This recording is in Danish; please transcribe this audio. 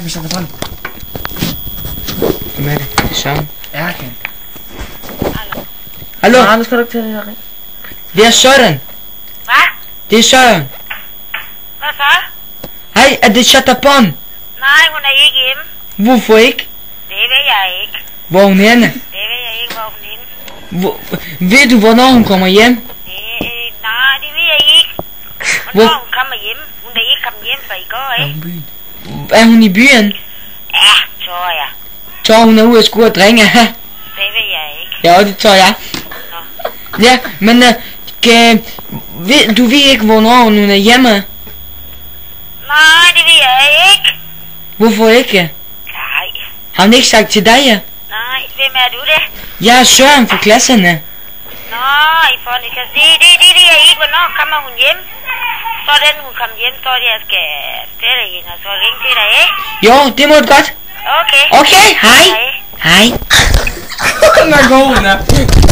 vi sætter bånd. Hvem er det? Det er Søren. Erkan. Hallo? Nej, nu skal du ikke til det her. Det er Søren. Hvad? Det er Søren. Hvad så? Hej, er det Chatapon? Nej, hun er ikke hjemme. Hvorfor ikke? Det ved jeg ikke. Hvor er hun henne? Det ved jeg ikke, hvor hun er henne. Ved du, hvornår hun kommer hjem? Nej, det ved jeg ikke. Hvornår hun kommer hjem? Hun er ikke kommet hjem fra i går, ikke? Er hun i byen? Ja, tror jeg. Tror hun er ude at skue og drikke? Det ved jeg ikke. Ja, det tror jeg. Nå. Ja, men du ved ikke, hvornår hun er hjemme? Nej, det ved jeg ikke. Hvorfor ikke? Nej. Har hun ikke sagt til dig? Nej, hvem er du det? Jeg er Søren fra klasserne. Nå, i forhold til det ved jeg ikke. Hvornår kommer hun hjem? Så den hun kommer hjem, så jeg skal stille hende, og så ringe til dig, ikke? Jo, det må du godt. Okay. Okay, hej. Hej. Den er god, den er.